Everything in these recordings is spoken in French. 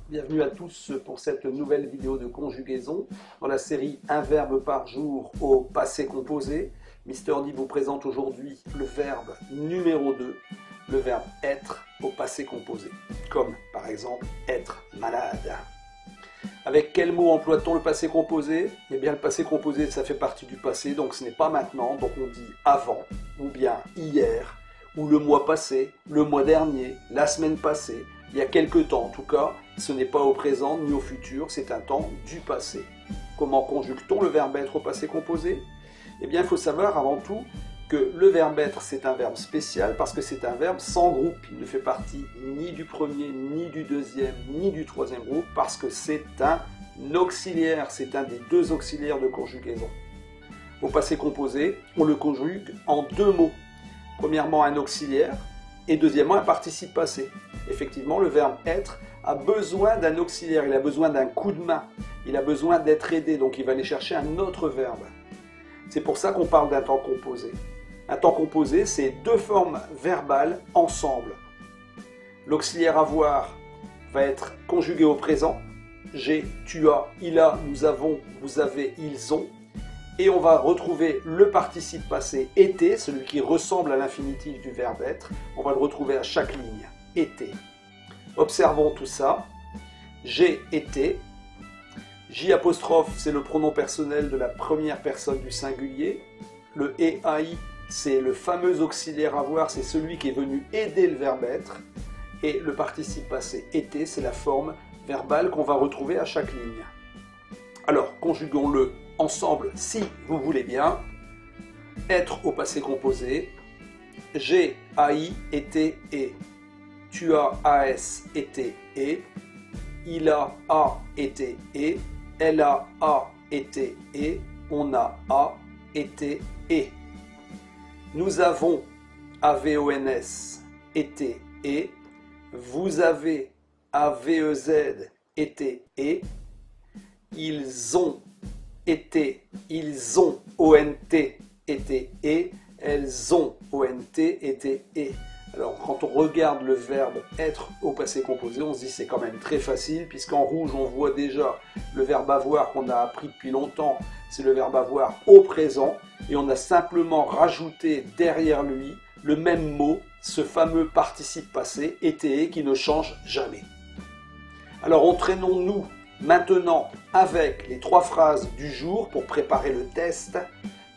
Bienvenue à tous pour cette nouvelle vidéo de conjugaison dans la série Un verbe par jour au passé composé. Mister D vous présente aujourd'hui le verbe numéro 2, le verbe être au passé composé, comme par exemple être malade. Avec quel mot emploie-t-on le passé composé? Eh bien le passé composé ça fait partie du passé, donc ce n'est pas maintenant, donc on dit avant, ou bien hier, ou le mois passé, le mois dernier, la semaine passée, il y a quelque temps en tout cas, ce n'est pas au présent ni au futur, c'est un temps du passé. Comment conjugue-t-on le verbe être au passé composé? Eh bien il faut savoir avant tout que le verbe être c'est un verbe spécial parce que c'est un verbe sans groupe. Il ne fait partie ni du premier, ni du deuxième, ni du troisième groupe parce que c'est un auxiliaire, c'est un des deux auxiliaires de conjugaison. Au passé composé, on le conjugue en deux mots. Premièrement un auxiliaire et deuxièmement un participe passé. Effectivement, le verbe être a besoin d'un auxiliaire, il a besoin d'un coup de main, il a besoin d'être aidé, donc il va aller chercher un autre verbe. C'est pour ça qu'on parle d'un temps composé. Un temps composé, c'est deux formes verbales ensemble. L'auxiliaire avoir va être conjugué au présent. J'ai, tu as, il a, nous avons, vous avez, ils ont. Et on va retrouver le participe passé été, celui qui ressemble à l'infinitif du verbe être. On va le retrouver à chaque ligne. Été. Observons tout ça. J'ai été. J', c'est le pronom personnel de la première personne du singulier. Le EAI, c'est le fameux auxiliaire avoir, c'est celui qui est venu aider le verbe être. Et le participe passé été, c'est la forme verbale qu'on va retrouver à chaque ligne. Alors, conjuguons-le ensemble si vous voulez bien. Être au passé composé. J'ai, AI, été, et. Tu as, AS, été, et. Il a été, et. Elle a été, et. On a été, et. Nous avons, AVONS, été, et. Vous avez, AVEZ, été, et. Ils ont été, ils ont, ONT, été, et. Elles ont, ONT, été, et. Alors, quand on regarde le verbe être au passé composé, on se dit c'est quand même très facile, puisqu'en rouge, on voit déjà le verbe avoir qu'on a appris depuis longtemps, c'est le verbe avoir au présent, et on a simplement rajouté derrière lui le même mot, ce fameux participe passé, été, qui ne change jamais. Alors, entraînons-nous maintenant avec les trois phrases du jour pour préparer le test.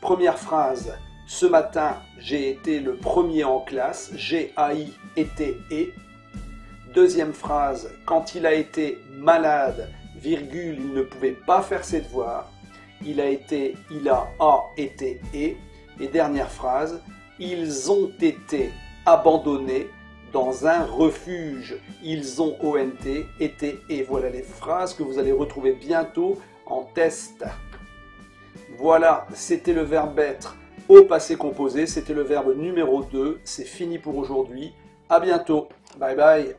Première phrase. Ce matin, j'ai été le premier en classe. J'ai été et. Deuxième phrase. Quand il a été malade, virgule, il ne pouvait pas faire ses devoirs. Il a été, il a été et. Et dernière phrase. Ils ont été abandonnés dans un refuge. Ils ont ONT, été et. Voilà les phrases que vous allez retrouver bientôt en test. Voilà, c'était le verbe être au passé composé, c'était le verbe numéro 2, c'est fini pour aujourd'hui, à bientôt, bye bye.